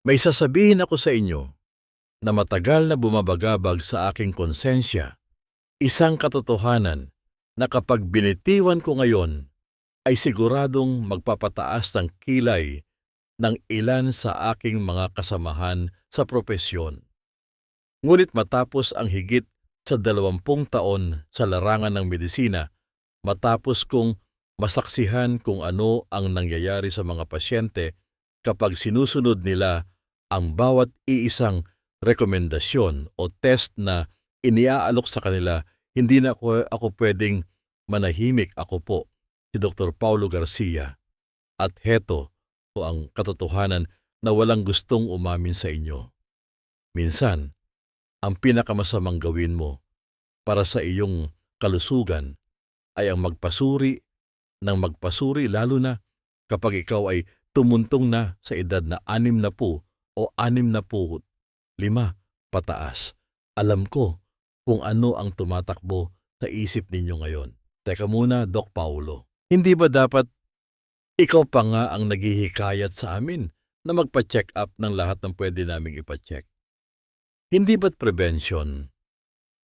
May sasabihin ako sa inyo na matagal na bumabagabag sa aking konsensya, isang katotohanan na kapag binitiwan ko ngayon ay siguradong magpapataas ng kilay ng ilan sa aking mga kasamahan sa propesyon. Ngunit matapos ang higit sa 20 taon sa larangan ng medisina, matapos kong masaksihan kung ano ang nangyayari sa mga pasyente kapag sinusunod nila ang bawat iisang rekomendasyon o test na iniaalok sa kanila, hindi na ako pwedeng manahimik. Ako po, si Dr. Paulo Garcia. At heto po ang katotohanan na walang gustong umamin sa inyo. Minsan, ang pinakamasamang gawin mo para sa iyong kalusugan ay ang magpasuri ng magpasuri, lalo na kapag ikaw ay tumuntong na sa edad na 60 o 65 pataas. Alam ko kung ano ang tumatakbo sa isip ninyo ngayon. Teka muna, Doc Paulo. Hindi ba dapat ikaw pa nga ang naghihikayat sa amin na magpa-check up ng lahat ng pwede naming ipa-check? Hindi ba't prevention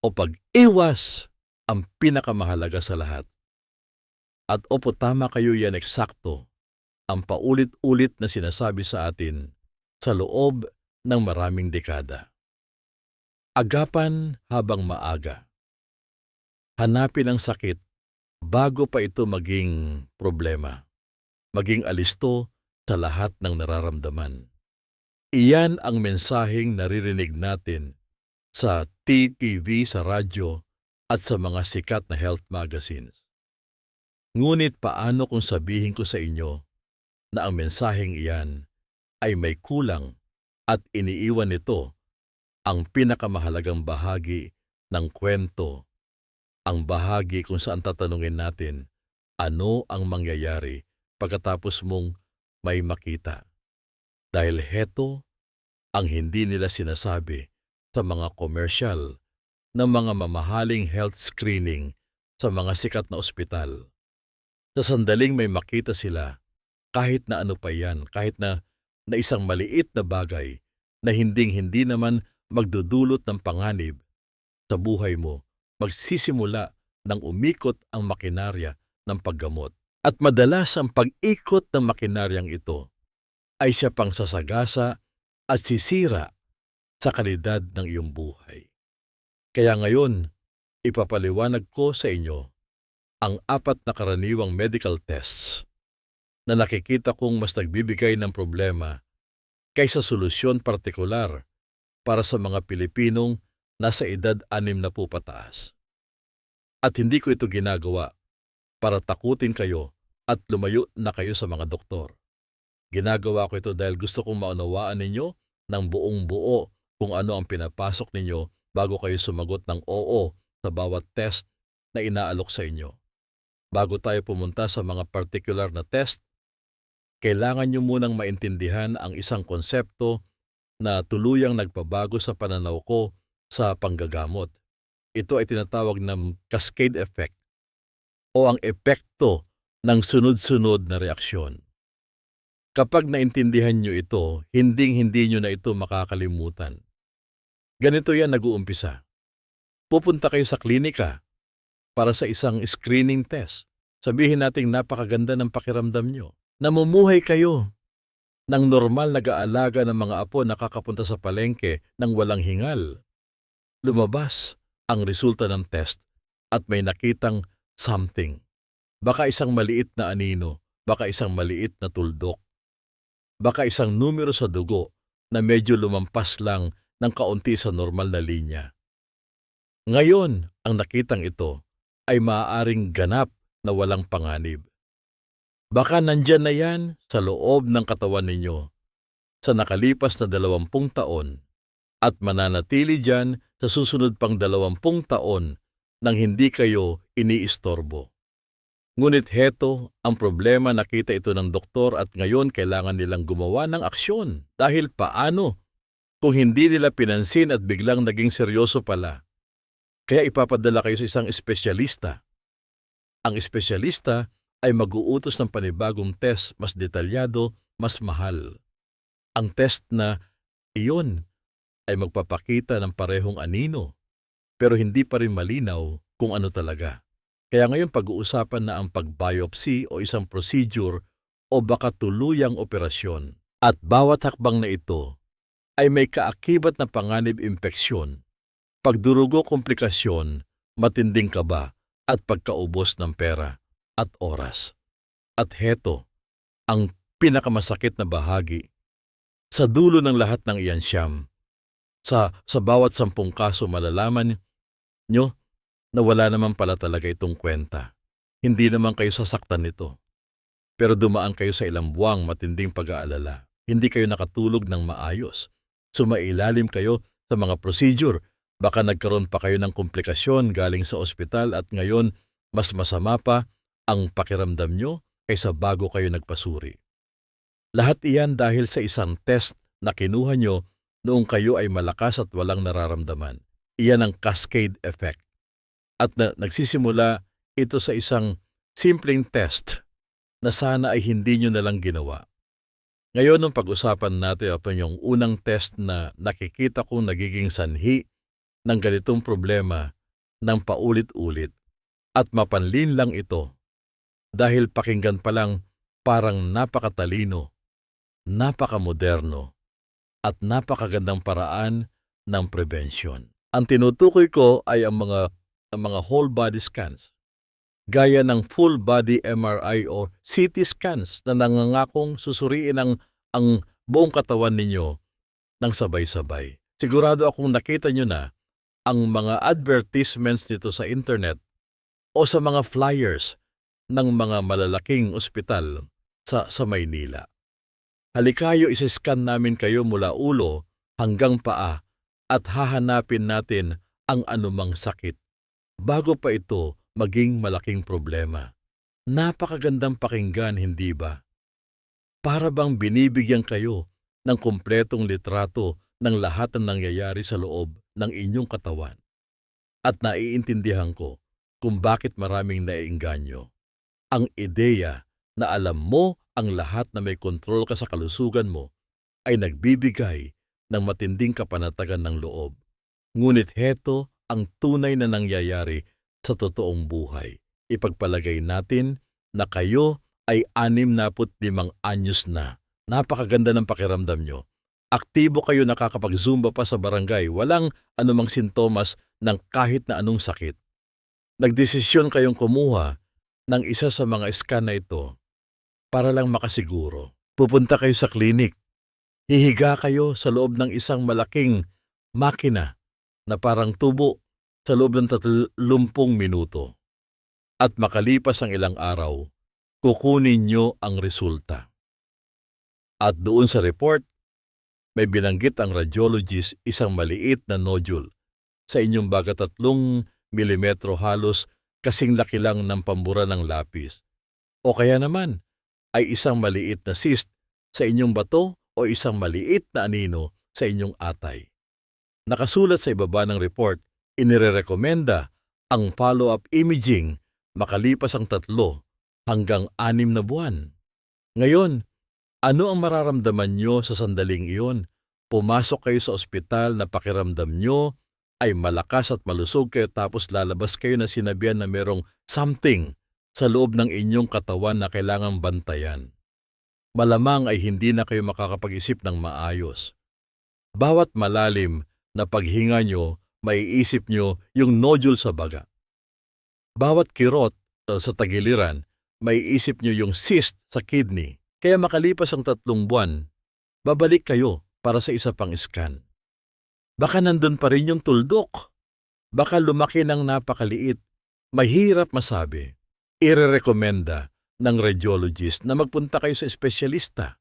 o pag-iwas ang pinakamahalaga sa lahat? At opo, tama kayo, yan eksakto ang paulit-ulit na sinasabi sa atin sa loob ng maraming dekada. Agapan habang maaga. Hanapin ang sakit bago pa ito maging problema, maging alisto sa lahat ng nararamdaman. Iyan ang mensaheng naririnig natin sa TV, sa radyo at sa mga sikat na health magazines. Ngunit paano kung sabihin ko sa inyo na ang mensaheng iyan ay may kulang at iniiwan nito ang pinakamahalagang bahagi ng kwento, ang bahagi kung saan tatanungin natin ano ang mangyayari pagkatapos mong may makita. Dahil heto ang hindi nila sinasabi sa mga komersyal ng mga mamahaling health screening sa mga sikat na ospital. Sa sandaling may makita sila, kahit na ano pa yan, kahit na isang maliit na bagay na hinding-hindi naman magdudulot ng panganib sa buhay mo, magsisimula ng umikot ang makinarya ng paggamot. At madalas ang pag-ikot ng makinaryang ito ay siya pang sasagasa at sisira sa kalidad ng iyong buhay. Kaya ngayon, ipapaliwanag ko sa inyo ang 4 na karaniwang medical tests na nakikita kong mas nagbibigay ng problema kaysa solusyon partikular para sa mga Pilipinong nasa edad 60 pataas. At hindi ko ito ginagawa para takutin kayo at lumayo na kayo sa mga doktor. Ginagawa ko ito dahil gusto kong maunawaan ninyo ng buong buo kung ano ang pinapasok ninyo bago kayo sumagot ng oo sa bawat test na inaalok sa inyo. Bago tayo pumunta sa mga particular na test, kailangan nyo munang maintindihan ang isang konsepto na tuluyang nagpabago sa pananaw ko sa panggagamot. Ito ay tinatawag ng cascade effect o ang epekto ng sunod-sunod na reaksyon. Kapag naintindihan nyo ito, hinding-hindi nyo na ito makakalimutan. Ganito yan nag-uumpisa. Pupunta kayo sa klinika para sa isang screening test. Sabihin nating napakaganda ng pakiramdam nyo. Namumuhay kayo ng normal nag-aalaga ng mga apo nakakapunta sa palengke ng walang hingal. Lumabas ang resulta ng test at may nakitang something. Baka isang maliit na anino, baka isang maliit na tuldok, baka isang numero sa dugo na medyo lumampas lang ng kaunti sa normal na linya. Ngayon, ang nakitang ito ay maaaring ganap na walang panganib. Baka nandyan na yan sa loob ng katawan ninyo sa nakalipas na 20 taon at mananatili dyan sa susunod pang 20 taon nang hindi kayo iniistorbo. Ngunit heto ang problema, nakita ito ng doktor at ngayon kailangan nilang gumawa ng aksyon. Dahil paano kung hindi nila pinansin at biglang naging seryoso pala? Kaya ipapadala kayo sa isang espesyalista. Ang espesyalista ay mag-uutos ng panibagong test, mas detalyado, mas mahal. Ang test na iyon ay magpapakita ng parehong anino, pero hindi pa rin malinaw kung ano talaga. Kaya ngayon pag-uusapan na ang pag-biopsy o isang procedure o baka tuluyang operasyon. At bawat hakbang na ito ay may kaakibat na panganib impeksyon, pagdurugo komplikasyon, matinding kaba at pagkaubos ng pera at oras. At heto, ang pinakamasakit na bahagi. Sa dulo ng lahat ng iyan siyam, sa bawat 10 kaso malalaman nyo na wala naman pala talaga itong kwenta. Hindi naman kayo sasaktan nito. Pero dumaan kayo sa ilang buwang matinding pag-aalala. Hindi kayo nakatulog ng maayos. Sumailalim kayo sa mga procedure. Baka nagkaroon pa kayo ng komplikasyon galing sa ospital at ngayon mas masama pa ang pakiramdam nyo kaysa bago kayo nagpasuri. Lahat iyan dahil sa isang test na kinuha nyo noong kayo ay malakas at walang nararamdaman. Iyan ang cascade effect. At nagsisimula ito sa isang simpleng test na sana ay hindi nyo nalang ginawa. Ngayon, nung pag-usapan natin yung unang test na nakikita kong nagiging sanhi ng ganitong problema ng paulit-ulit at mapanlin lang ito dahil pakinggan pa lang parang napakatalino, napakamoderno at napakagandang paraan ng prevention. Ang tinutukoy ko ay ang mga whole body scans, gaya ng full body MRI o CT scans na nangangakong susuriin ang buong katawan ninyo ng sabay-sabay. Sigurado akong nakita nyo na ang mga advertisements nito sa internet o sa mga flyers ng mga malalaking ospital sa Maynila. Halikayo, isiscan namin kayo mula ulo hanggang paa at hahanapin natin ang anumang sakit bago pa ito maging malaking problema. Napakagandang pakinggan, hindi ba? Para bang binibigyan kayo ng kumpletong litrato ng lahat ng nangyayari sa loob ng inyong katawan. At naiintindihan ko kung bakit maraming naiengganyo. Ang ideya na alam mo ang lahat na may kontrol ka sa kalusugan mo ay nagbibigay ng matinding kapanatagan ng loob. Ngunit heto ang tunay na nangyayari sa totoong buhay. Ipagpalagay natin na kayo ay 65 anyos na. Napakaganda ng pakiramdam nyo. Aktibo kayo, nakakapag-zumba pa sa barangay, walang anumang sintomas ng kahit na anong sakit. Nagdesisyon kayong kumuha ng isa sa mga scan na ito para lang makasiguro. Pupunta kayo sa klinik. Hihiga kayo sa loob ng isang malaking makina na parang tubo sa loob ng 30 minuto. At makalipas ang ilang araw, kukunin nyo ang resulta. At doon sa report, may binanggit ang radiologist isang maliit na nodule sa inyong baga 3 milimetro, halos kasing laki lang ng pambura ng lapis. O kaya naman ay isang maliit na cyst sa inyong bato o isang maliit na anino sa inyong atay. Nakasulat sa ibaba ng report, inirekomenda ang follow-up imaging makalipas ang 3 hanggang 6 na buwan. Ngayon, ano ang mararamdaman nyo sa sandaling iyon? Pumasok kayo sa ospital na pakiramdam nyo ay malakas at malusog kayo tapos lalabas kayo na sinabihan na merong something sa loob ng inyong katawan na kailangang bantayan. Malamang ay hindi na kayo makakapag-isip ng maayos. Bawat malalim na paghinga nyo, maiisip nyo yung nodule sa baga. Bawat kirot sa tagiliran, maiisip nyo yung cyst sa kidney. Kaya makalipas ang 3 buwan, babalik kayo para sa isa pang scan. Baka nandun pa rin yung tuldok. Baka lumaki ng napakaliit. Mahirap masabi. Irerekomenda ng radiologist na magpunta kayo sa espesyalista.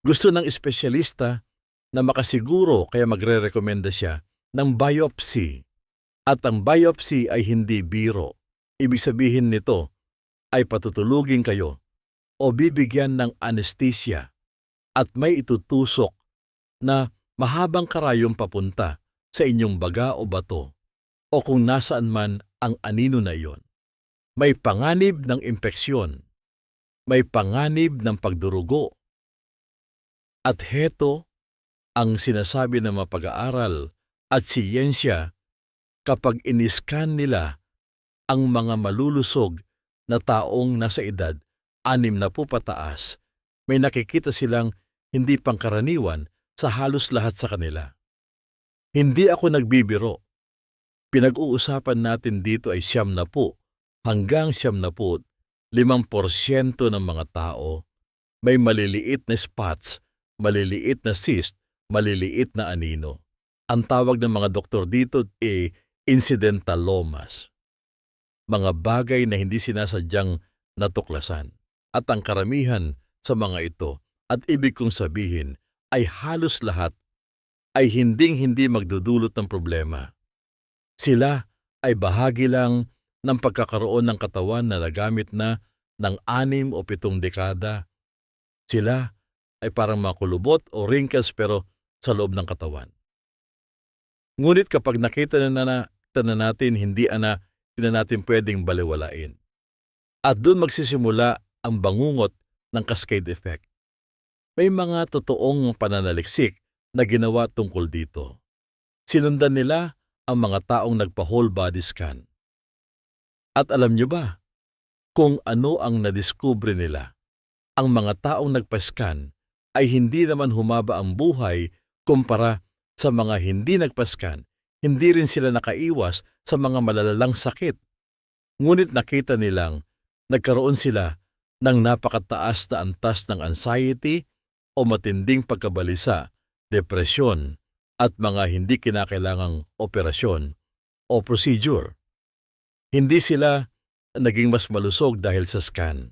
Gusto ng espesyalista na makasiguro kaya magre-rekomenda siya ng biopsy. At ang biopsy ay hindi biro. Ibig sabihin nito ay patutulugin kayo o bibigyan ng anesthesia at may itutusok na mahabang karayom papunta sa inyong baga o bato o kung nasaan man ang anino na iyon. May panganib ng impeksyon, may panganib ng pagdurugo, At heto ang sinasabi ng mga pag-aaral at siyensya kapag iniskan nila ang mga malulusog na taong nasa edad 60 pataas, may nakikita silang hindi pangkaraniwan sa halos lahat sa kanila. Hindi ako nagbibiro. Pinag-uusapan natin dito ay 70 hanggang 75% ng mga tao may maliliit na spots, maliliit na cyst, maliliit na anino. Ang tawag ng mga doktor dito ay incidentalomas. Mga bagay na hindi sinasadyang natuklasan. At ang karamihan sa mga ito, at ibig kong sabihin, ay halos lahat ay hinding-hindi magdudulot ng problema. Sila ay bahagi lang ng pagkakaroon ng katawan na nagamit na ng 6 o 7 dekada. Sila ay parang mga kulubot o wrinkles pero sa loob ng katawan. Ngunit kapag nakita na natin, hindi na natin pwedeng baliwalain. At doon magsisimula ang bangungot ng cascade effect. May mga totoong pananaliksik na ginawa tungkol dito. Sinundan nila ang mga taong nagpa-whole body scan. At alam nyo ba kung ano ang nadiskubre nila? Ang mga taong nagpa-scan ay hindi naman humaba ang buhay kumpara sa mga hindi nagpa-scan. Hindi rin sila nakaiwas sa mga malalalang sakit. Ngunit nakita nilang nagkaroon sila ng napakataas na antas ng anxiety o matinding pagkabalisa, depresyon, at mga hindi kinakailangang operasyon o procedure. Hindi sila naging mas malusog dahil sa scan.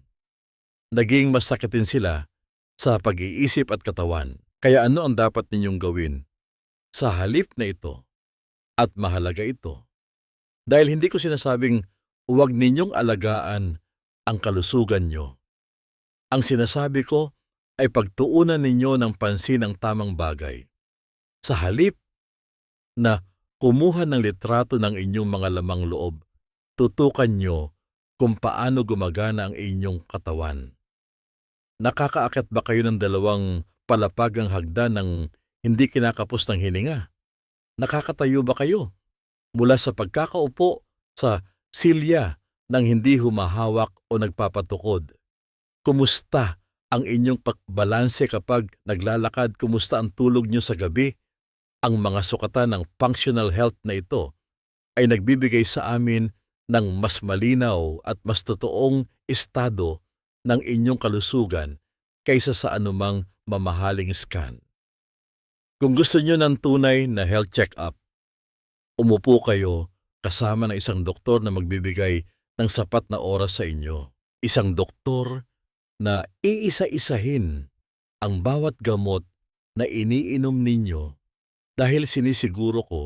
Naging mas sakitin sila sa pag-iisip at katawan. Kaya ano ang dapat ninyong gawin? Sa halip na ito, at mahalaga ito, dahil hindi ko sinasabing huwag ninyong alagaan ang kalusugan nyo. Ang sinasabi ko ay pagtuunan ninyo ng pansin ang tamang bagay. Sa halip na kumuha ng litrato ng inyong mga lamang loob, tutukan nyo kung paano gumagana ang inyong katawan. Nakakaakyat ba kayo ng 2 palapagang hagdan ng hindi kinakapos ng hininga? Nakakatayo ba kayo mula sa pagkakaupo sa silya ng hindi humahawak o nagpapatukod? Kumusta ang inyong pagbalanse kapag naglalakad? Kumusta ang tulog nyo sa gabi? Ang mga sukatan ng functional health na ito ay nagbibigay sa amin ng mas malinaw at mas totoong estado ng inyong kalusugan kaysa sa anumang mamahaling scan. Kung gusto nyo ng tunay na health check-up, umupo kayo kasama ng isang doktor na magbibigay ng sapat na oras sa inyo. Isang doktor na iisa-isahin ang bawat gamot na iniinom ninyo dahil sinisiguro ko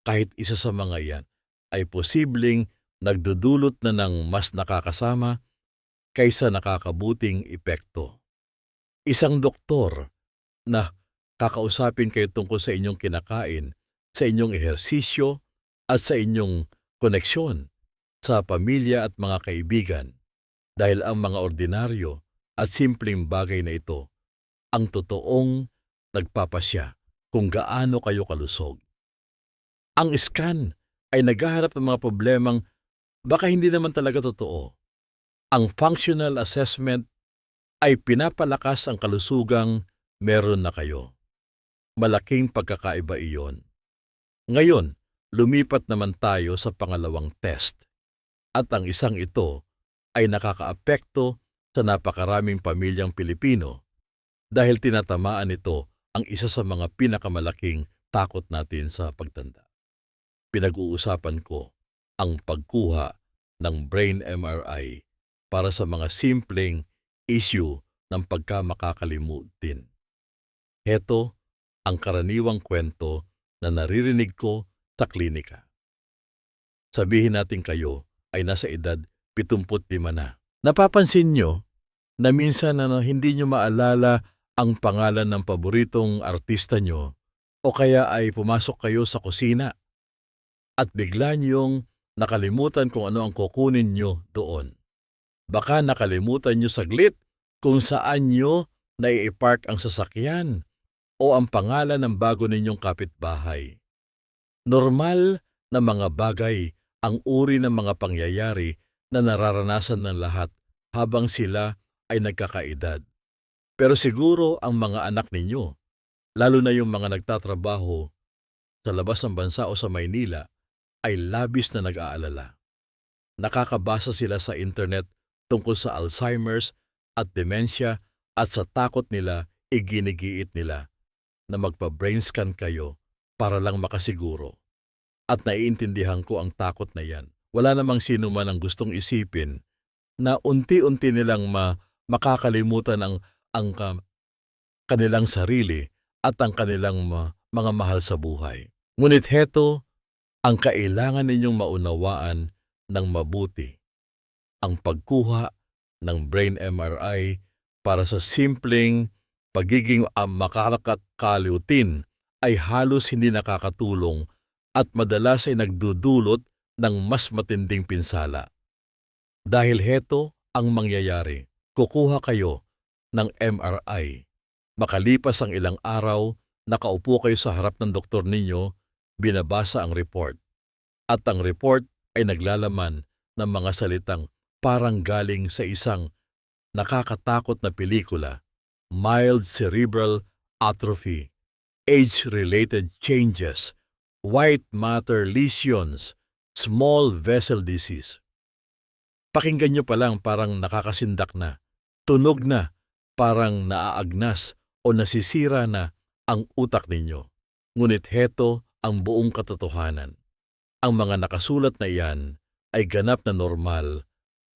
kahit isa sa mga yan ay posibleng nagdudulot na ng mas nakakasama kaysa nakakabuting epekto. Isang doktor na kakausapin kayo tungkol sa inyong kinakain, sa inyong ehersisyo at sa inyong koneksyon sa pamilya at mga kaibigan dahil ang mga ordinaryo at simpleng bagay na ito ang totoong nagpapasya kung gaano kayo kalusog. Ang scan ay naghaharap ng mga problemang baka hindi naman talaga totoo. Ang functional assessment ay pinapalakas ang kalusugang meron na kayo. Malaking pagkakaiba iyon. Ngayon, lumipat naman tayo sa pangalawang test. At ang isang ito ay nakakaapekto sa napakaraming pamilyang Pilipino dahil tinatamaan ito ang isa sa mga pinakamalaking takot natin sa pagtanda. Pinag-uusapan ko ang pagkuha ng brain MRI para sa mga simpleng issue ng pagkamakakalimutin. Heto ang karaniwang kwento na naririnig ko sa klinika. Sabihin natin kayo ay nasa edad 75 na. Napapansin nyo na minsan hindi nyo maalala ang pangalan ng paboritong artista nyo o kaya ay pumasok kayo sa kusina at bigla nyong nakalimutan kung ano ang kukunin nyo doon. Baka nakalimutan nyo saglit kung saan nyo na i-park ang sasakyan o ang pangalan ng bago ninyong kapitbahay. Normal na mga bagay ang uri ng mga pangyayari na nararanasan ng lahat habang sila ay nagkakaedad. Pero siguro ang mga anak ninyo, lalo na yung mga nagtatrabaho sa labas ng bansa o sa Maynila, ay labis na nag-aalala. Nakakabasa sila sa internet tungkol sa Alzheimer's at dementia at sa takot nila iginigiit nila na magpa-brain scan kayo para lang makasiguro. At naiintindihan ko ang takot na yan. Wala namang sino man ang gustong isipin na unti-unti nilang makakalimutan ang kanilang sarili at ang kanilang mga mahal sa buhay. Ngunit heto ang kailangan ninyong maunawaan ng mabuti. Ang pagkuha ng brain MRI para sa simpleng pagiging makakaliutin ay halos hindi nakakatulong at madalas ay nagdudulot ng mas matinding pinsala. Dahil heto ang mangyayari, kukuha kayo ng MRI. Makalipas ang ilang araw, nakaupo kayo sa harap ng doktor ninyo, binabasa ang report. At ang report ay naglalaman ng mga salitang parang galing sa isang nakakatakot na pelikula: mild cerebral atrophy, age-related changes, white matter lesions, small vessel disease. Pakinggan nyo pa lang parang nakakasindak na, tunog na, parang naaagnas o nasisira na ang utak ninyo. Ngunit heto ang buong katotohanan. Ang mga nakasulat na iyan ay ganap na normal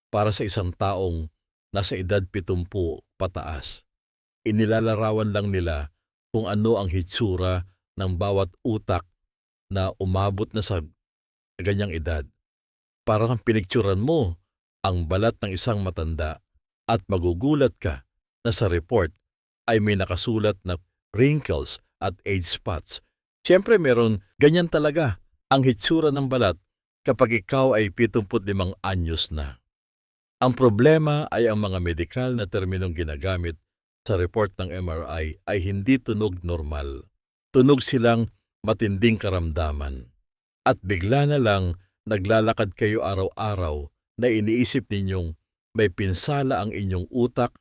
para sa isang taong nasa edad 70 pataas. Inilalarawan lang nila kung ano ang hitsura ng bawat utak na umabot na sa ganyang edad. Parang pinikturan mo ang balat ng isang matanda at magugulat ka na sa report ay may nakasulat na wrinkles at age spots. Siyempre meron ganyan talaga ang hitsura ng balat kapag ikaw ay 75 anyos na. Ang problema ay ang mga medikal na terminong ginagamit sa report ng MRI ay hindi tunog normal. Tunog silang matinding karamdaman. At bigla na lang naglalakad kayo araw-araw na iniisip ninyong may pinsala ang inyong utak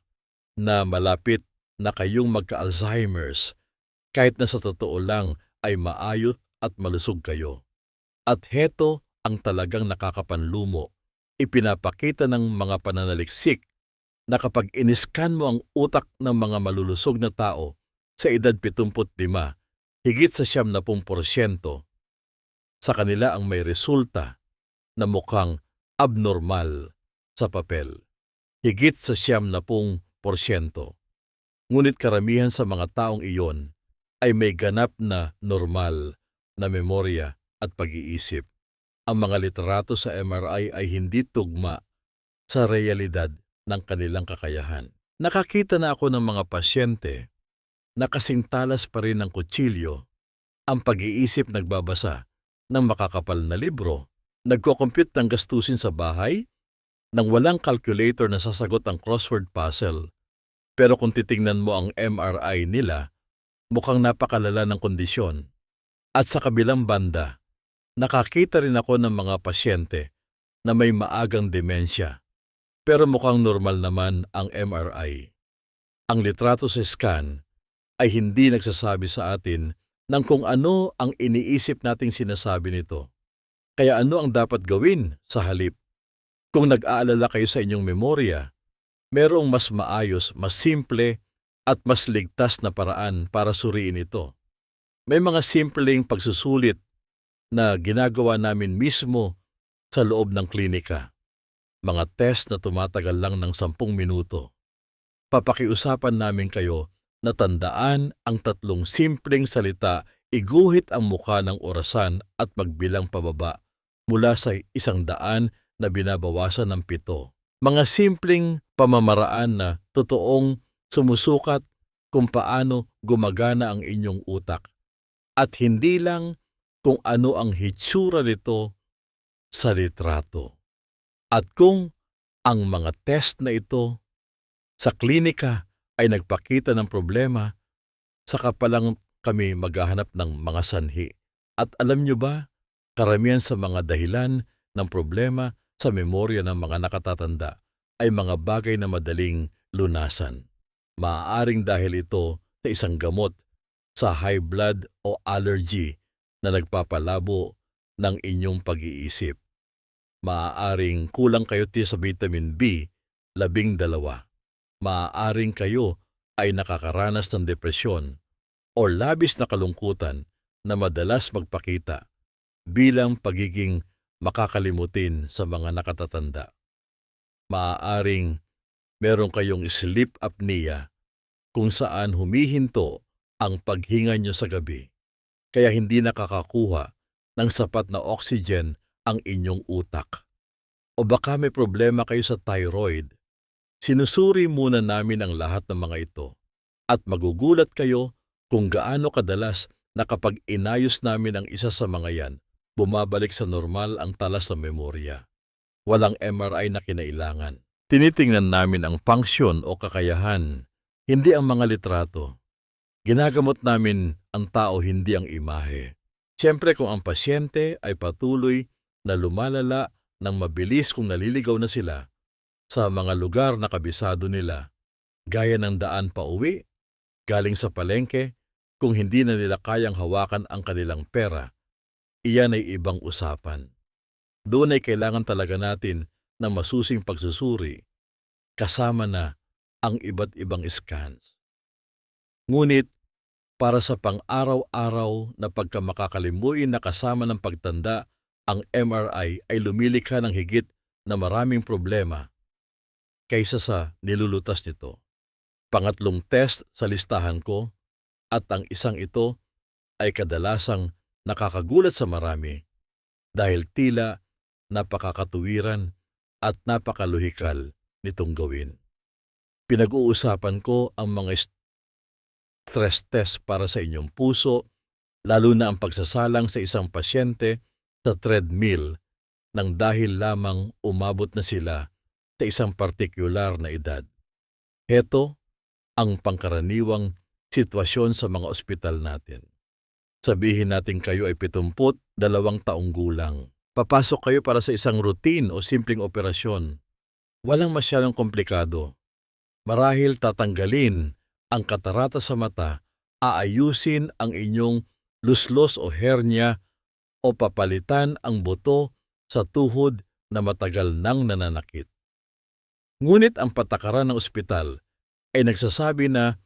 na malapit na kayong magka-Alzheimer's kahit na sa totoo lang ay maayos at malusog kayo. At heto ang talagang nakakapanlumo. Ipinapakita ng mga pananaliksik na kapag iniskan mo ang utak ng mga malulusog na tao sa edad 75, higit sa 70% sa kanila ang may resulta na mukhang abnormal sa papel. Higit sa 70%. Ngunit karamihan sa mga taong iyon ay may ganap na normal na memorya at pag-iisip. Ang mga literato sa MRI ay hindi tugma sa realidad ng kanilang kakayahan. Nakakita na ako ng mga pasyente na kasing talas pa rin ng kutsilyo, ang pag-iisip nagbabasa ng makakapal na libro, nagko-compute ng gastusin sa bahay, nang walang calculator na sasagot ang crossword puzzle. Pero kung titingnan mo ang MRI nila, mukhang napakalala ng kondisyon. At sa kabilang banda, nakakita rin ako ng mga pasyente na may maagang demensya, pero mukhang normal naman ang MRI. Ang litrato sa scan ay hindi nagsasabi sa atin ng kung ano ang iniisip nating sinasabi nito. Kaya ano ang dapat gawin sa halip? Kung nag-aalala kayo sa inyong memorya, merong mas maayos, mas simple at mas ligtas na paraan para suriin ito. May mga simpleng pagsusulit na ginagawa namin mismo sa loob ng klinika. Mga test na tumatagal lang ng 10 minuto. Papakiusapan namin kayo na tandaan ang 3 simpleng salita, iguhit ang mukha ng orasan at magbilang pababa mula sa 100 na binabawasan ng 7. Mga simpleng pamamaraan na totoong sumusukat kung paano gumagana ang inyong utak at hindi lang kung ano ang hitsura nito sa litrato. At kung ang mga test na ito sa klinika ay nagpakita ng problema, saka pa lang kami maghahanap ng mga sanhi. At alam nyo ba, karamihan sa mga dahilan ng problema sa memorya ng mga nakatatanda ay mga bagay na madaling lunasan. Maaaring dahil ito sa isang gamot, sa high blood o allergy na nagpapalabo ng inyong pag-iisip. Maaaring kulang kayo sa vitamin B12. Maaaring kayo ay nakakaranas ng depresyon o labis na kalungkutan na madalas magpakita bilang pagiging makakalimutin sa mga nakatatanda. Maaaring meron kayong sleep apnea kung saan humihinto ang paghinga nyo sa gabi, kaya hindi nakakakuha ng sapat na oxygen ang inyong utak. O baka may problema kayo sa thyroid. Sinusuri muna namin ang lahat ng mga ito at magugulat kayo kung gaano kadalas na kapag inayos namin ang isa sa mga yan, bumabalik sa normal ang talas ng memorya. Walang MRI na kinailangan. Tinitingnan namin ang function o kakayahan, hindi ang mga litrato. Ginagamot namin ang tao, hindi ang imahe. Siyempre kung ang pasyente ay patuloy na lumalala ng mabilis kung naliligaw na sila sa mga lugar na kabisado nila, gaya ng daan pa uwi, galing sa palengke, kung hindi na nila kayang hawakan ang kanilang pera, iyan ay ibang usapan. Doon ay kailangan talaga natin ng masusing pagsusuri, kasama na ang iba't ibang scans. Ngunit, para sa pang-araw-araw na pagkamakakalimuin na kasama ng pagtanda, ang MRI ay lumilikha ng higit na maraming problema kaysa sa nilulutas nito. Pangatlong test sa listahan ko, at ang isang ito ay kadalasang nakakagulat sa marami dahil tila napakakatuwiran at napakaluhikal nitong gawin. Pinag-uusapan ko ang mga stress test para sa inyong puso, lalo na ang pagsasalang sa isang pasyente sa treadmill nang dahil lamang umabot na sila sa isang partikular na edad. Heto ang pangkaraniwang sitwasyon sa mga ospital natin. Sabihin natin kayo ay 72 taong gulang. Papasok kayo para sa isang routine o simpleng operasyon. Walang masyadong komplikado. Marahil tatanggalin ang katarata sa mata, aayusin ang inyong luslos o hernia o papalitan ang buto sa tuhod na matagal nang nananakit. Ngunit ang patakaran ng ospital ay nagsasabi na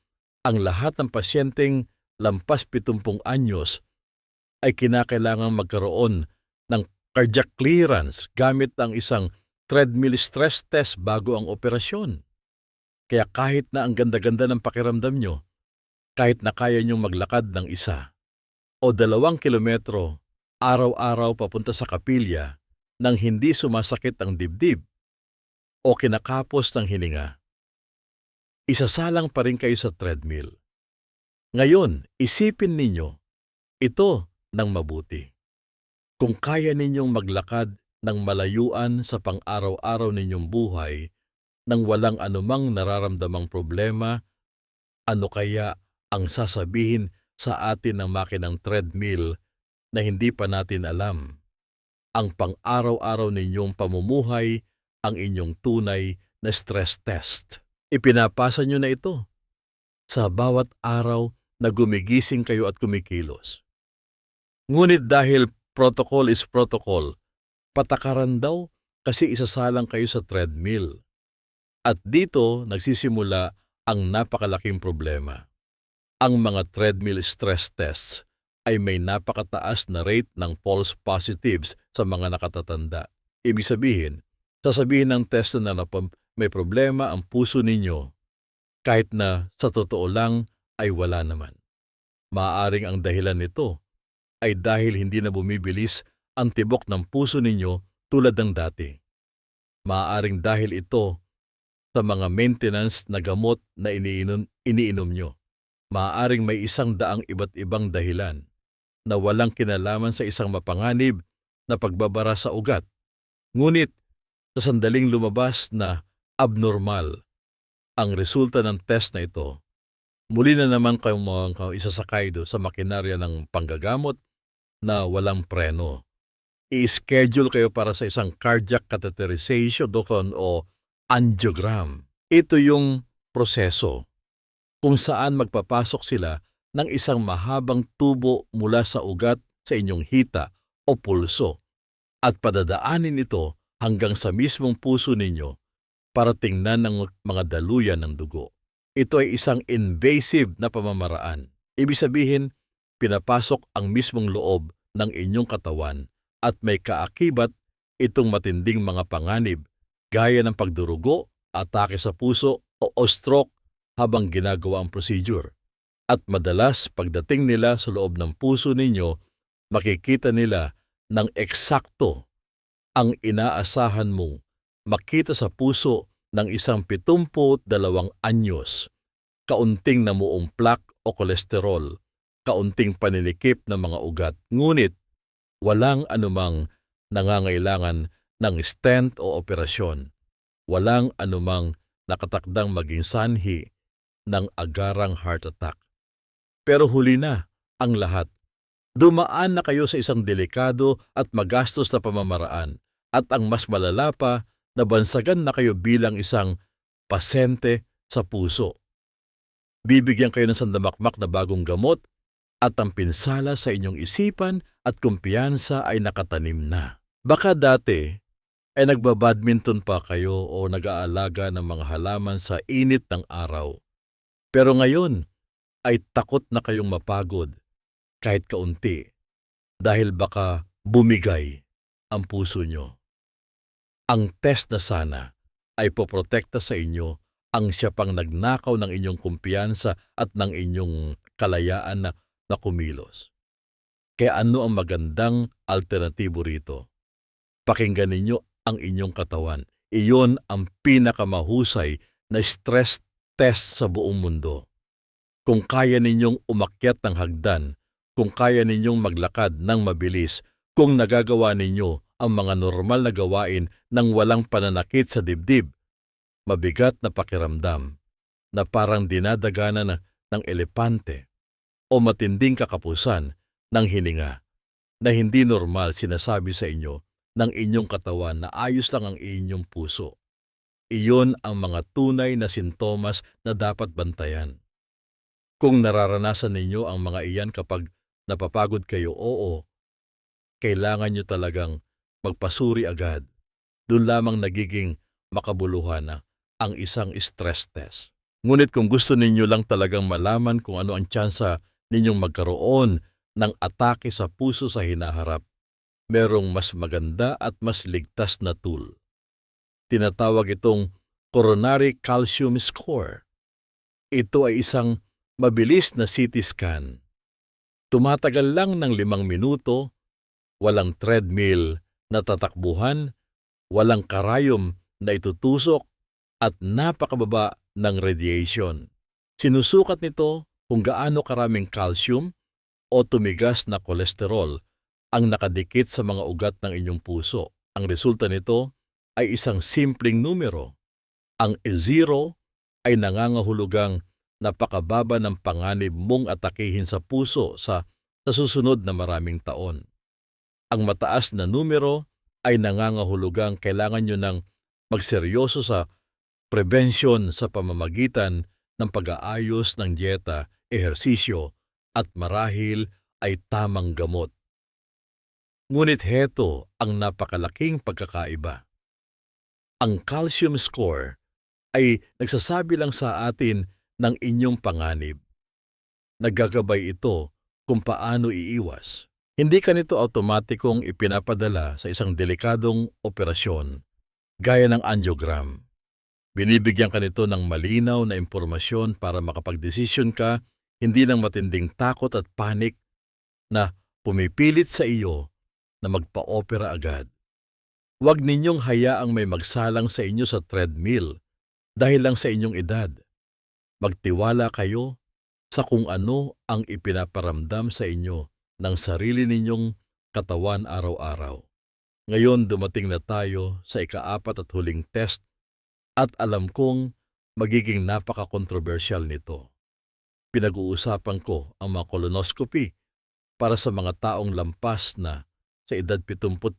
ang lahat ng pasyenteng lampas 70 anyos ay kinakailangang magkaroon ng cardiac clearance gamit ang isang treadmill stress test bago ang operasyon. Kaya kahit na ang ganda-ganda ng pakiramdam nyo, kahit na kaya nyong maglakad ng 1 o 2 kilometro araw-araw papunta sa kapilya nang hindi sumasakit ang dibdib o kinakapos ng hininga, isasalang pa rin kayo sa treadmill. Ngayon, isipin ninyo ito ng mabuti. Kung kaya ninyong maglakad ng malayuan sa pang-araw-araw ninyong buhay nang walang anumang nararamdamang problema, ano kaya ang sasabihin sa atin ng makinang treadmill na hindi pa natin alam? Ang pang-araw-araw ninyong pamumuhay ang inyong tunay na stress test. Ipinapasa nyo na ito sa bawat araw na gumigising kayo at kumikilos. Ngunit dahil protocol is protocol, patakaran daw kasi isasalang kayo sa treadmill. At dito nagsisimula ang napakalaking problema. Ang mga treadmill stress tests ay may napakataas na rate ng false positives sa mga nakatatanda. Ibig sabihin, sasabihin ng test na may problema ang puso ninyo, kahit na sa totoo lang ay wala naman. Maaaring ang dahilan nito ay dahil hindi na bumibilis ang tibok ng puso ninyo tulad ng dati. Maaaring dahil ito sa mga maintenance na gamot na iniinom nyo. Maaaring may 100 iba't ibang dahilan na walang kinalaman sa isang mapanganib na pagbabara sa ugat. Ngunit sa sandaling lumabas na abnormal, Ang resulta ng test na ito, muli na naman kayong mga isasakay sa makinarya ng panggagamot na walang preno. I-schedule kayo para sa isang cardiac catheterization o angiogram. Ito yung proseso kung saan magpapasok sila ng isang mahabang tubo mula sa ugat sa inyong hita o pulso at padadaanin ito hanggang sa mismong puso ninyo para tingnan ng mga daluyan ng dugo. Ito ay isang invasive na pamamaraan. Ibig sabihin, pinapasok ang mismong loob ng inyong katawan at may kaakibat itong matinding mga panganib gaya ng pagdurugo, atake sa puso o stroke habang ginagawa ang procedure. At madalas pagdating nila sa loob ng puso ninyo, makikita nila ng eksakto ang inaasahan mong makita sa puso ng isang 72 anyos, kaunting namuong plaque o kolesterol, kaunting paninikip ng mga ugat, ngunit walang anumang nangangailangan ng stent o operasyon, walang anumang nakatakdang maging sanhi ng agarang heart attack. Pero huli na ang lahat. Dumaan na kayo sa isang delikado at magastos na pamamaraan at ang mas malala pa, nabansagan na kayo bilang isang pasyente sa puso. Bibigyan kayo ng sandamakmak na bagong gamot at ang pinsala sa inyong isipan at kumpiyansa ay nakatanim na. Baka dati ay nagbabadminton pa kayo o nag-aalaga ng mga halaman sa init ng araw. Pero ngayon ay takot na kayong mapagod kahit kaunti dahil baka bumigay ang puso nyo. Ang test na sana ay poprotekta sa inyo ang siya pang nagnakaw ng inyong kumpiyansa at ng inyong kalayaan na kumilos. Kaya ano ang magandang alternatibo rito? Pakinggan ninyo ang inyong katawan. Iyon ang pinakamahusay na stress test sa buong mundo. Kung kaya ninyong umakyat ng hagdan, kung kaya ninyong maglakad ng mabilis, kung nagagawa ninyo ang mga normal na gawain ng walang pananakit sa dibdib, mabigat na pakiramdam na parang dinadaganan ng elepante o matinding kakapusan ng hininga na hindi normal sinasabi sa inyo ng inyong katawan na ayos lang ang inyong puso. Iyon ang mga tunay na sintomas na dapat bantayan. Kung nararanasan ninyo ang mga iyan kapag napapagod kayo, oo, kailangan nyo talagang magpasuri agad. Doon lamang nagiging makabuluhan na ang isang stress test. Ngunit kung gusto ninyo lang talagang malaman kung ano ang tsansa ninyong magkaroon ng atake sa puso sa hinaharap, merong mas maganda at mas ligtas na tool. Tinatawag itong coronary calcium score. Ito ay isang mabilis na CT scan. Tumatagal lang ng 5 minuto, walang treadmill na tatakbuhan, walang karayom na itutusok, at napakababa ng radiation. Sinusukat nito kung gaano karaming calcium o tumigas na kolesterol ang nakadikit sa mga ugat ng inyong puso. Ang resulta nito ay isang simpleng numero. Ang E0 ay nangangahulugang napakababa ng panganib mong atakihin sa puso sa susunod na maraming taon. Ang mataas na numero ay nangangahulugang kailangan nyo ng magseryoso sa prevention sa pamamagitan ng pag-aayos ng dieta, ehersisyo, at marahil ay tamang gamot. Ngunit heto ang napakalaking pagkakaiba. Ang calcium score ay nagsasabi lang sa atin ng inyong panganib. Naggagabay ito kung paano iiwas. Hindi ka nito automatikong ipinapadala sa isang delikadong operasyon gaya ng angiogram. Binibigyan ka nito ng malinaw na impormasyon para makapagdesisyon ka, hindi ng matinding takot at panik na pumipilit sa iyo na magpa-opera agad. Huwag ninyong hayaang may magsalang sa inyo sa treadmill dahil lang sa inyong edad. Magtiwala kayo sa kung ano ang ipinaparamdam sa inyo ng sarili ninyong katawan araw-araw. Ngayon dumating na tayo sa ika-4 at huling test at alam kong magiging napaka-kontrobersyal nito. Pinag-uusapan ko ang mga colonoscopy para sa mga taong lampas na sa edad 75,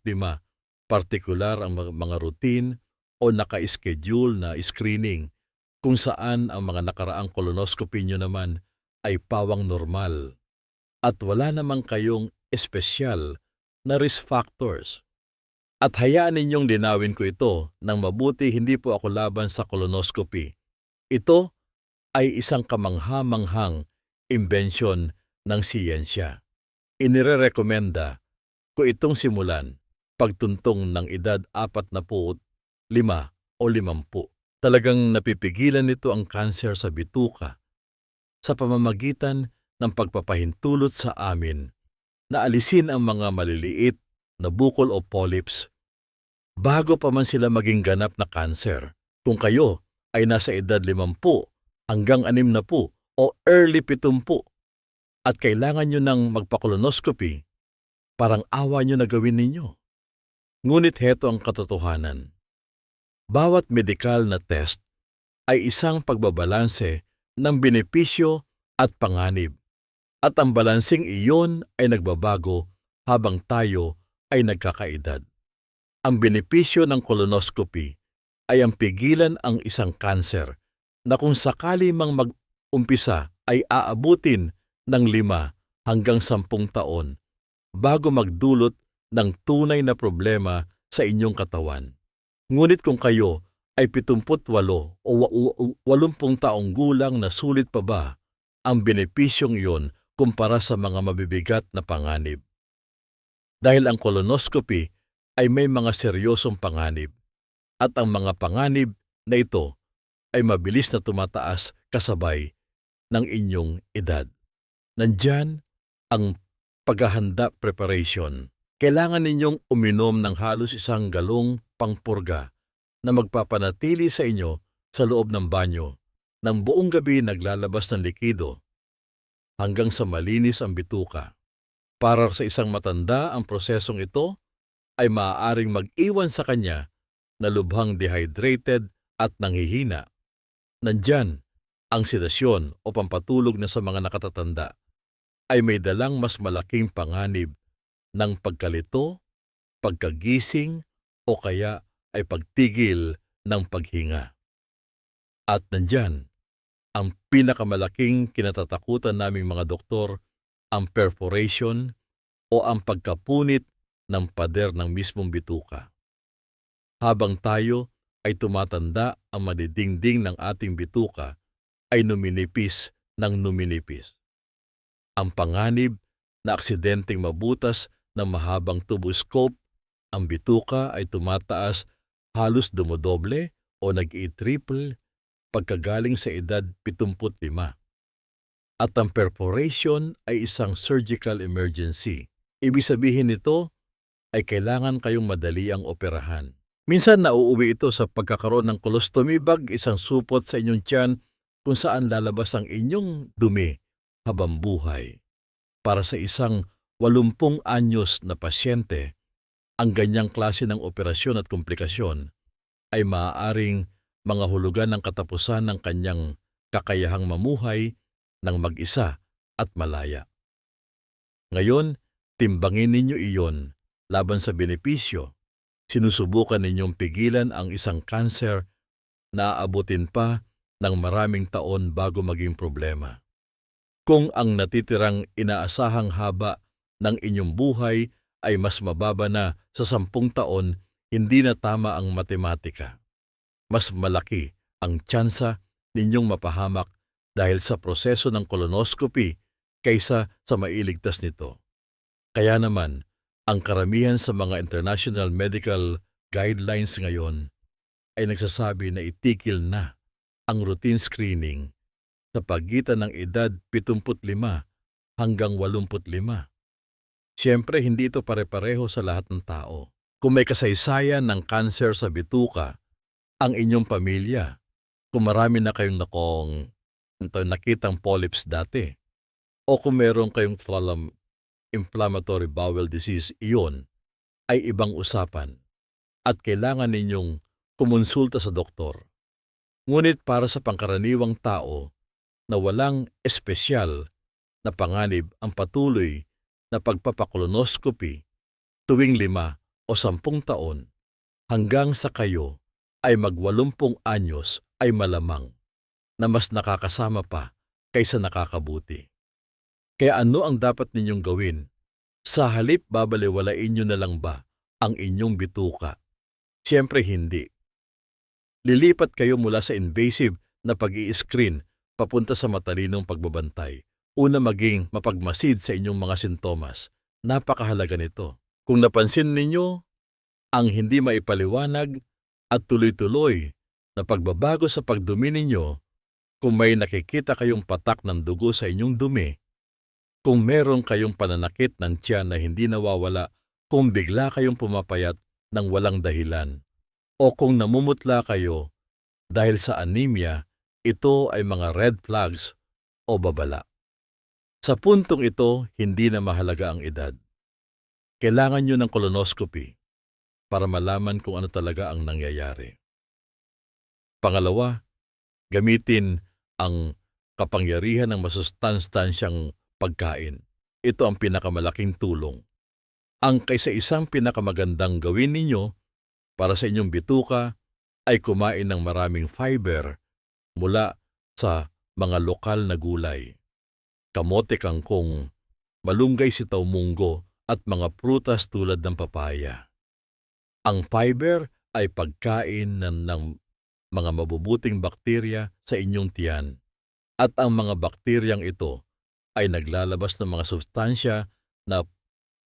partikular ang mga routine o naka-schedule na screening kung saan ang mga nakaraang colonoscopy nyo naman ay pawang normal at wala namang kayong espesyal na risk factors. At hayaan ninyong linawin ko ito ng mabuti, hindi po ako laban sa colonoscopy. Ito ay isang kamangha-manghang imbensyon ng siyensya. Inirerekomenda ko itong simulan pagtuntong ng edad 45 o 50. Talagang napipigilan nito ang kanser sa bituka sa pamamagitan ng pagpapahintulot sa amin na alisin ang mga maliliit na bukol o polyps bago pa man sila maging ganap na kanser. Kung kayo ay nasa edad 50 hanggang 60 o early 70 at kailangan nyo ng magpa-colonoscopy, parang awa nyo na gawin ninyo. Ngunit heto ang katotohanan. Bawat medikal na test ay isang pagbabalanse ng benepisyo at panganib. At ang balansing iyon ay nagbabago habang tayo ay nagkakaedad. Ang benepisyo ng colonoscopy ay ang pigilan ang isang kanser na kung sakali mang mag-umpisa ay aabutin ng 5 hanggang 10 taon bago magdulot ng tunay na problema sa inyong katawan. Ngunit kung kayo ay 78 o 80 taong gulang na sulit pa ba ang benepisyong iyon kumpara sa mga mabibigat na panganib? Dahil ang colonoscopy ay may mga seryosong panganib at ang mga panganib na ito ay mabilis na tumataas kasabay ng inyong edad. Nandyan ang paghahanda preparation. Kailangan ninyong uminom ng halos 1 galong pangpurga na magpapanatili sa inyo sa loob ng banyo ng buong gabi naglalabas ng likido hanggang sa malinis ang bituka. Para sa isang matanda, ang prosesong ito ay maaaring mag-iwan sa kanya na lubhang dehydrated at nanghihina. Nandyan ang sedasyon o pampatulog na sa mga nakatatanda ay may dalang mas malaking panganib ng pagkalito, pagkagising o kaya ay pagtigil ng paghinga. At nandyan ang pinakamalaking kinatatakutan naming mga doktor, ang perforation o ang pagkapunit ng pader ng mismong bituka. Habang tayo ay tumatanda, ang madidingding ng ating bituka ay numinipis ng numinipis. Ang panganib na aksidenteng mabutas ng mahabang tuboscope, ang bituka ay tumataas, halos dumodoble o nag-i-triple pagkagaling sa edad 75. At ang perforation ay isang surgical emergency. Ibig sabihin nito ay kailangan kayong madali ang operahan. Minsan nauuwi ito sa pagkakaroon ng colostomy bag, isang supot sa inyong tiyan kung saan lalabas ang inyong dumi habang buhay. Para sa isang 80 anyos na pasyente, ang ganyang klase ng operasyon at komplikasyon ay maaaring mga hulugan ng katapusan ng kanyang kakayahang mamuhay ng mag-isa at malaya. Ngayon, timbangin ninyo iyon laban sa benepisyo. Sinusubukan ninyong pigilan ang isang kanser na aabutin pa ng maraming taon bago maging problema. Kung ang natitirang inaasahang haba ng inyong buhay ay mas mababa na sa 10 taon, hindi na tama ang matematika. Mas malaki ang tsansa ninyong mapahamak dahil sa proseso ng colonoscopy kaysa sa mailigtas nito. Kaya naman, ang karamihan sa mga international medical guidelines ngayon ay nagsasabi na itigil na ang routine screening sa pagitan ng edad 75 hanggang 85. Siyempre, hindi ito pare-pareho sa lahat ng tao. Kung may kasaysayan ng kanser sa bituka, ang inyong pamilya, kung marami na kayong nakitang polyps dati, o kung meron kayong inflammatory bowel disease, iyon ay ibang usapan at kailangan ninyong kumonsulta sa doktor. Ngunit para sa pangkaraniwang tao na walang espesyal na panganib ang patuloy na pagpapakolonoscopy tuwing 5 o 10 taon hanggang sa kayo ay mag-80 anyos ay malamang na mas nakakasama pa kaysa nakakabuti. Kaya ano ang dapat ninyong gawin? Sa halip babalewalain nyo na lang ba ang inyong bituka? Siyempre hindi. Lilipat kayo mula sa invasive na pag-i-screen papunta sa matalinong pagbabantay. Una, maging mapagmasid sa inyong mga sintomas. Napakahalaga nito. Kung napansin ninyo ang hindi maipaliwanag at tuloy-tuloy na pagbabago sa pagdumi ninyo, kung may nakikita kayong patak ng dugo sa inyong dumi, kung meron kayong pananakit ng tiyan na hindi nawawala, kung bigla kayong pumapayat ng walang dahilan, o kung namumutla kayo dahil sa anemia, ito ay mga red flags o babala. Sa puntong ito, hindi na mahalaga ang edad. Kailangan nyo ng colonoscopy para malaman kung ano talaga ang nangyayari. Pangalawa, gamitin ang kapangyarihan ng masustansyang pagkain. Ito ang pinakamalaking tulong. Ang kaisa-isang pinakamagandang gawin ninyo para sa inyong bituka ay kumain ng maraming fiber mula sa mga lokal na gulay. Kamote kangkong, malunggay sitaw munggo at mga prutas tulad ng papaya. Ang fiber ay pagkain ng mga mabubuting bakterya sa inyong tiyan at ang mga bakteryang ito ay naglalabas ng mga substansya na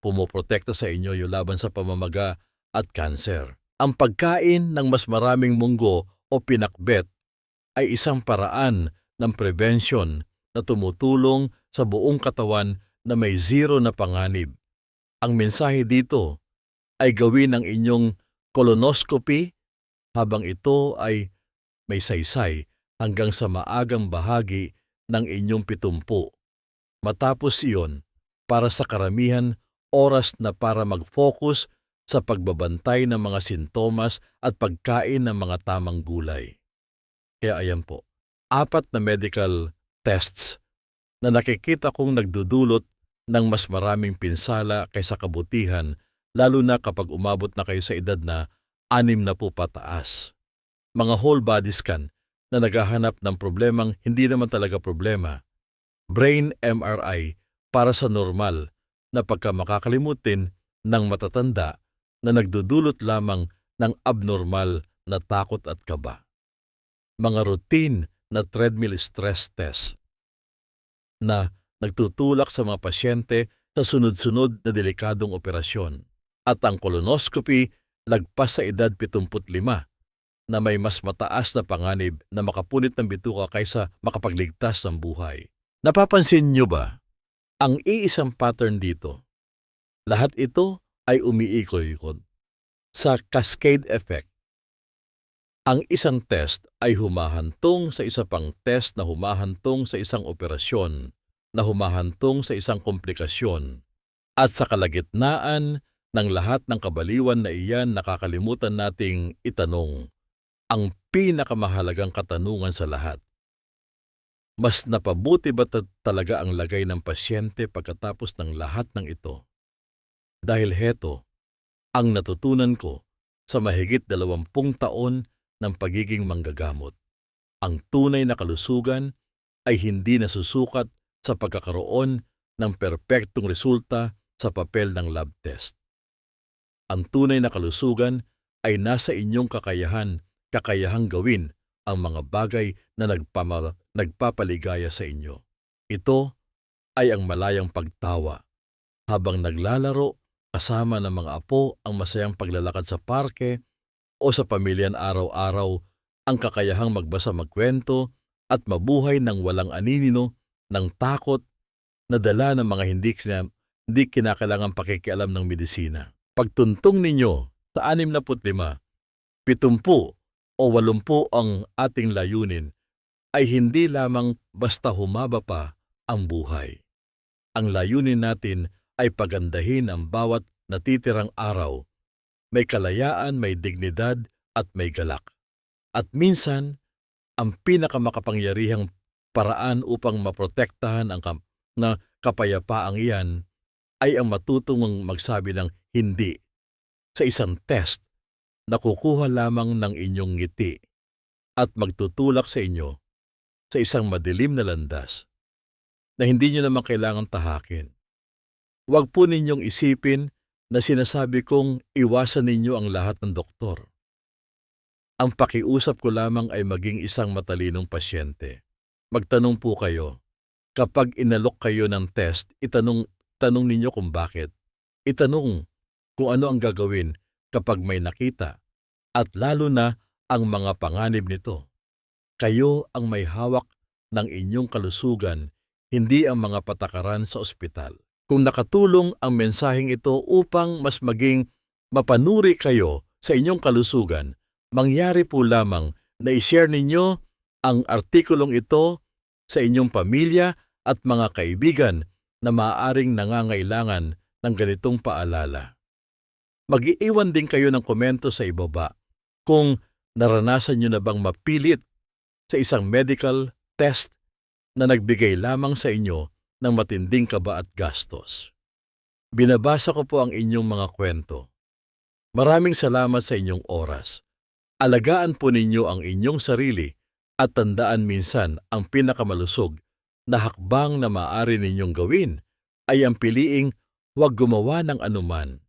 pumoprotekta sa inyo laban sa pamamaga at kanser. Ang pagkain ng mas maraming munggo o pinakbet ay isang paraan ng prevention na tumutulong sa buong katawan na may zero na panganib. Ang mensahe dito ay gawin ang inyong colonoscopy habang ito ay may saysay hanggang sa maagang bahagi ng inyong 70. Matapos iyon, para sa karamihan, oras na para mag-focus sa pagbabantay ng mga sintomas at pagkain ng mga tamang gulay. Kaya ayan po, 4 na medical tests na nakikita kong nagdudulot ng mas maraming pinsala kaysa kabutihan, lalo na kapag umabot na kayo sa edad na 60 pataas. Mga whole body scan na naghahanap ng problemang hindi naman talaga problema. Brain MRI para sa normal na pagkamakakalimutin ng matatanda na nagdudulot lamang ng abnormal na takot at kaba. Mga routine na treadmill stress test na nagtutulak sa mga pasyente sa sunod-sunod na delikadong operasyon. At ang colonoscopy lagpas sa edad 75 na may mas mataas na panganib na makapunit ng bituka kaysa makapagligtas ng buhay. Napapansin nyo ba ang iisang pattern dito? Lahat ito ay umiikot sa cascade effect. Ang isang test ay humahantong sa isa pang test na humahantong sa isang operasyon na humahantong sa isang komplikasyon. At sa kalagitnaan ng lahat ng kabaliwan na iyan, nakakalimutan nating itanong ang pinakamahalagang katanungan sa lahat. Mas napabuti ba talaga ang lagay ng pasyente pagkatapos ng lahat ng ito? Dahil heto, ang natutunan ko sa mahigit 20 taon ng pagiging manggagamot. Ang tunay na kalusugan ay hindi nasusukat sa pagkakaroon ng perpektong resulta sa papel ng lab test. Ang tunay na kalusugan ay nasa inyong kakayahang gawin ang mga bagay na nagpapaligaya sa inyo. Ito ay ang malayang pagtawa habang naglalaro kasama ng mga apo, ang masayang paglalakad sa parke o sa pamilyan araw-araw, ang kakayahang magbasa, magkwento at mabuhay ng walang aninino ng takot na dala ng mga hindi kinakailangang pakikialam ng medisina. Pagtuntong ninyo sa 65, 70 o 80 ang ating layunin ay hindi lamang basta humaba pa ang buhay. Ang layunin natin ay pagandahin ang bawat natitirang araw. May kalayaan, may dignidad at may galak. At minsan ang pinakamakapangyarihang paraan upang maprotektahan na kapayapaang iyan ay ang matutong magsabi ng hindi sa isang test na kukuha lamang ng inyong ngiti at magtutulak sa inyo sa isang madilim na landas na hindi nyo naman kailangan tahakin. Huwag po ninyong isipin na sinasabi kong iwasan ninyo ang lahat ng doktor. Ang pakiusap ko lamang ay maging isang matalinong pasyente. Magtanong po kayo. Kapag inalok kayo ng test, tanong ninyo kung bakit. Itanong kung ano ang gagawin kapag may nakita, at lalo na ang mga panganib nito. Kayo ang may hawak ng inyong kalusugan, hindi ang mga patakaran sa ospital. Kung nakatulong ang mensaheng ito upang mas maging mapanuri kayo sa inyong kalusugan, mangyari po lamang na i-share ninyo ang artikulong ito sa inyong pamilya at mga kaibigan na maaaring nangangailangan ng ganitong paalala. Mag-iiwan din kayo ng komento sa ibaba kung naranasan nyo na bang mapilit sa isang medical test na nagbigay lamang sa inyo ng matinding kaba at gastos. Binabasa ko po ang inyong mga kwento. Maraming salamat sa inyong oras. Alagaan po ninyo ang inyong sarili at tandaan minsan ang pinakamalusog na hakbang na maaari ninyong gawin ay ang piliing huwag gumawa ng anuman